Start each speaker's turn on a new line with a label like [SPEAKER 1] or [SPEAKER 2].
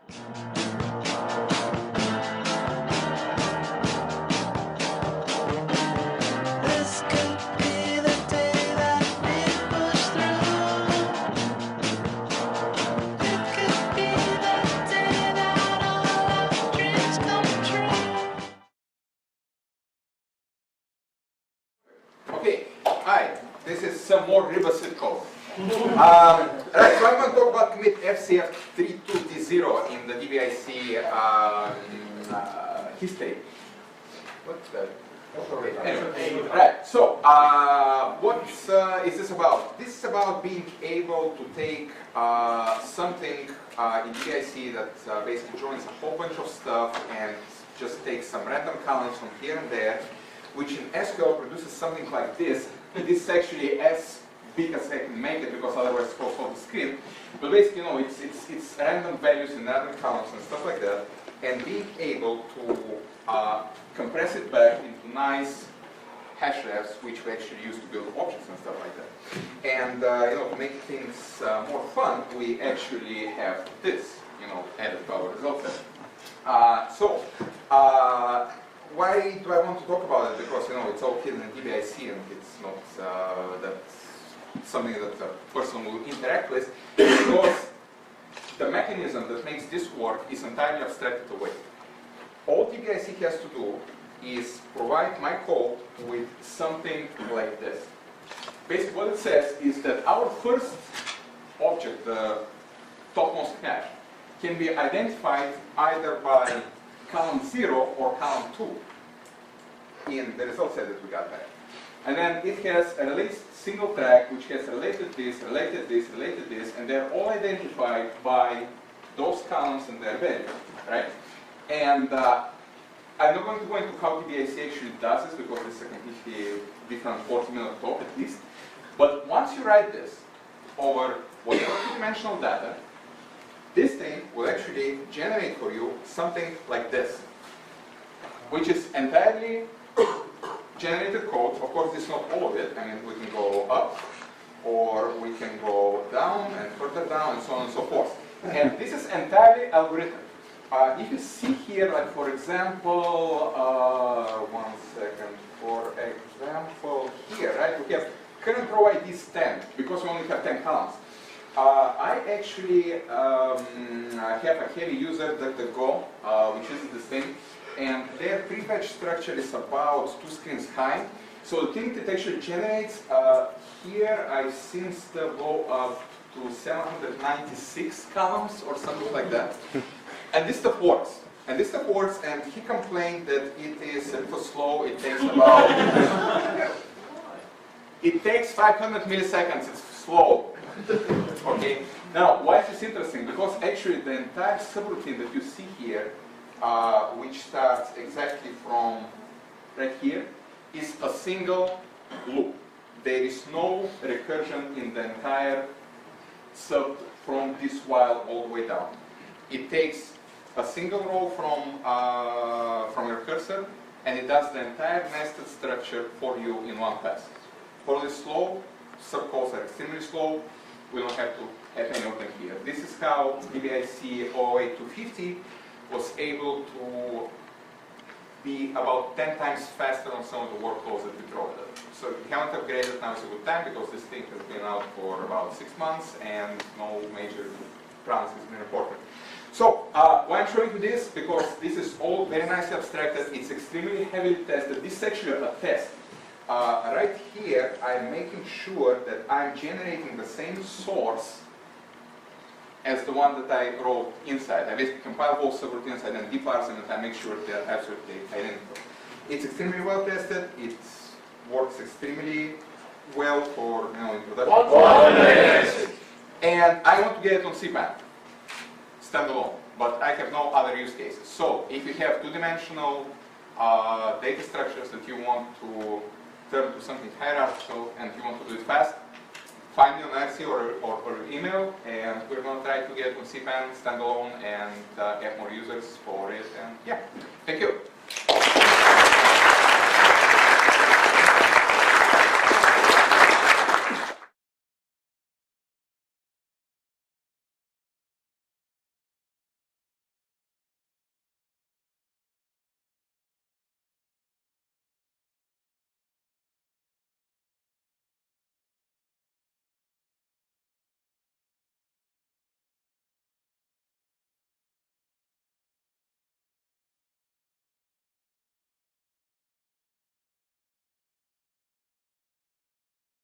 [SPEAKER 1] Okay, hi, this is some more Rabbitson code. Right, so I'm going to talk about commit FCF32D0 in the DBIc history. What's that? Okay, anyway, right, so what is this about? This is about being able to take something in DBIc that basically joins a whole bunch of stuff and just takes some random columns from here and there, which in SQL produces something like this. This is actually as big as I can make it because otherwise it's falls off the screen. But basically, you know, it's random values in random columns and stuff like that, and being able to compress it back into nice hash refs, which we actually use to build objects and stuff like that. And you know, to make things more fun, we actually have this, you know, added to our result set. Why do I want to talk about it? Because, you know, it's all hidden in DBIc and it's not something that a person will interact with, because the mechanism that makes this work is entirely abstracted away. All DBIc has to do is provide my code with something like this. Basically what it says is that our first object, the topmost hash, can be identified either by column 0 or column 2 in the result set that we got back. And then it has a related single track which has related this, related this, related this, and they're all identified by those columns and their values, right? And I'm not going to go into how DBIc actually does this because it's a completely different 40-minute talk at least. But once you write this over whatever two-dimensional data, this thing will actually generate for you something like this, which is entirely generated code. Of course, this is not all of it. I mean, we can go up, or we can go down and further down, and so on and so forth. And this is entirely algorithm. If you see here, like for example, one second, for example, here, right, we have current row ID is 10, because we only have 10 columns. I actually have a heavy user, DuckDuckGo, which is this thing, and their prefetch structure is about 2 screens high. So the thing that actually generates here, I've seen stuff go up to 796 columns or something like that. And this stuff works. And this stuff works, and he complained that it is a little slow. It takes about it takes 500 milliseconds. It's slow. Okay. Now, why is this interesting? Because actually the entire subroutine that you see here, which starts exactly from right here, is a single loop. There is no recursion in the entire sub from this while all the way down. It takes a single row from your cursor, and it does the entire nested structure for you in one pass. Fairly slow, subcalls are extremely slow. We don't have to have any of them here. This is how DBIc 08250 was able to be about 10 times faster on some of the workloads that we throw at it. So if you haven't upgraded, now is a good time, because this thing has been out for about 6 months and no major problems has been reported. So why I'm showing you this? Because this is all very nicely abstracted. It's extremely heavily tested. This is actually a test. Right here, I'm making sure that I'm generating the same source as the one that I wrote inside. I basically compile both subroutines and then deparse them, and I make sure they're absolutely identical. It's extremely well tested. It works extremely well for in production. And I want to get it on cpan, standalone, but I have no other use cases. So if you have two-dimensional data structures that you want to turn to something hierarchical and you want to do it fast, find me on IRC or email, and we're going to try to get on cpan standalone and get more users for it. And yeah, thank you.